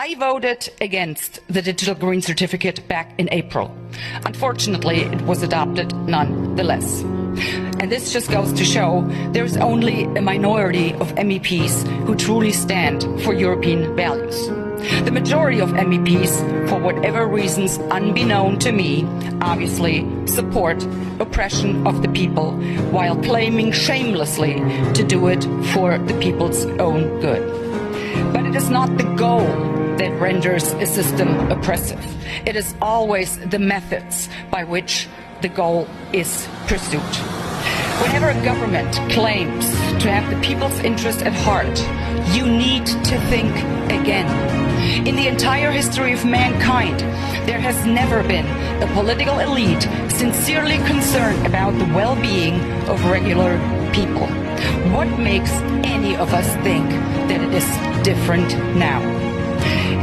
I voted against the digital green certificate back in April. Unfortunately, it was adopted nonetheless. And this just goes to show there's only a minority of MEPs who truly stand for European values. The majority of MEPs, for whatever reasons unbeknown to me, obviously support oppression of the people while claiming shamelessly to do it for the people's own good. But it is not the goal that renders a system oppressive. It is always the methods by which the goal is pursued. Whenever a government claims to have the people's interest at heart, you need to think again. In the entire history of mankind, there has never been a political elite sincerely concerned about the well-being of regular people. What makes any of us think that it is different now?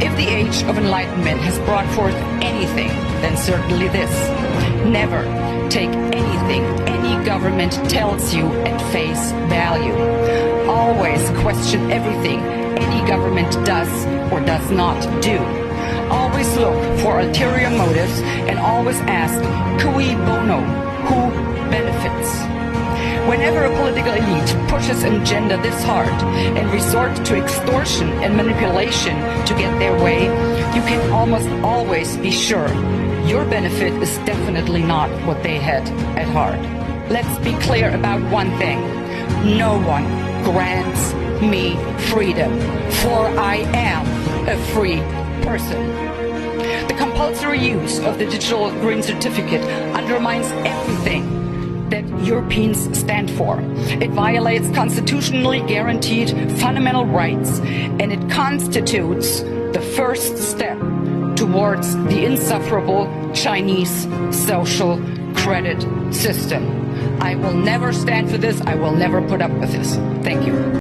If the age of enlightenment has brought forth anything, then certainly this. Never take anything any government tells you at face value. Always question everything any government does or does not do. Always look for ulterior motives and always ask, cui bono, who benefits? Whenever a political elite pushes an agenda this hard and resort to extortion and manipulation to get their way, you can almost always be sure your benefit is definitely not what they had at heart. Let's be clear about one thing. No one grants me freedom, for I am a free person. The compulsory use of the digital green certificate undermines everything that Europeans stand for. It violates constitutionally guaranteed fundamental rights, and it constitutes the first step towards the insufferable Chinese social credit system. I will never stand for this. I will never put up with this. Thank you.